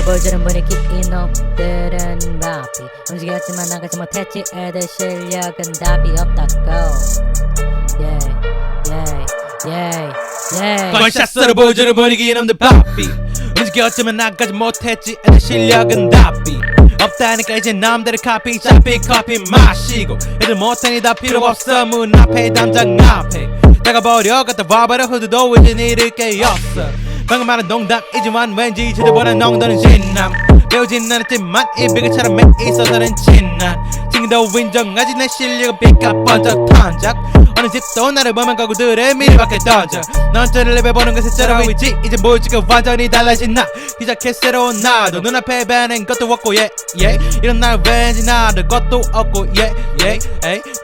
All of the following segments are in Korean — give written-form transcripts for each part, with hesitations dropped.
보여주는 분위기 이놈들은 바삐 움직였지만 나가지못했지 애들 실력은 답이 없다고 건샷으로 보여주는 분위기 이놈들 바삐 움직였지만 나가지못했지 애들 실력은 답이 없다니까 이제 남들의 카피 샤피 커피 마시고 애들 못하니 다 필요 없어 문 앞에 담장 앞에 나가버려 같다와도 후드도 이젠 잃을 게 없어 방금말은 농담이지만 왠지 제대보다 농도는 진남 배우진 않았지만 이 비글처럼 매 있어서는 진난 친구도 인정하지 내 실력은 삐까뻔적 턴적 어느 집도 나를 보면 가구들을 미리 밖에 던져 넌 저를 레벨보는 것에 쩌라고 있지 이제 보여줄게 완전히 달라진 나 시작해 새로운 나도 눈앞에 배는 것도 없고 이런 날 왠지 나를 것도 없고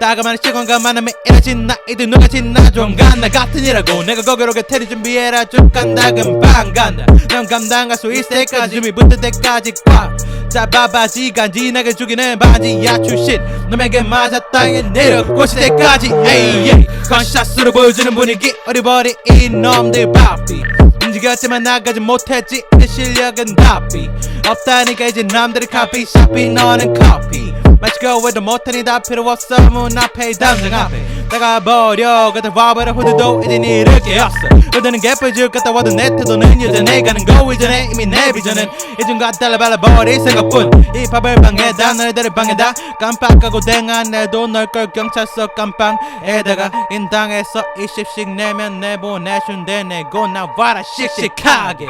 따가만 시간과 만남에 이뤄진 나이들 누가짖나 좀 간다 같으니라고 내가 거기로 곁에 준비해라 쭉 간다 금방간다 넌 감당할 수 있을 때까지 준비 붙을때까지 꽉 잡아봐 시간지 나를 죽이는 바지야 출신 놈에게 맞아 땅에 내려 꽂힐 때까지 건샷으로 보여주는 분위기 어리버리 이놈들 바삐 움직였지만 나가지못했지 내 실력은 답이 없다니까 이제 남들의 카피 샤피 너는 커피 마시고 해도 못하니 다 필요 없어 문 앞에 담장 앞에 나가버려 같다와도 후드도 이젠 잃을 게 없어 그대는 개뿔줄 같다와도 내 태도는 여전해 가는 거 이전에 이미 내 비전은 이전과 달라 발라버릴 생각뿐 이 팝을 방해다 너네들의 방해다 감빡하고 댕안해도 널걸 경찰서 깜빵에다가 인당에서 20씩 내면 내보내준대 내고 나와라 씩씩하게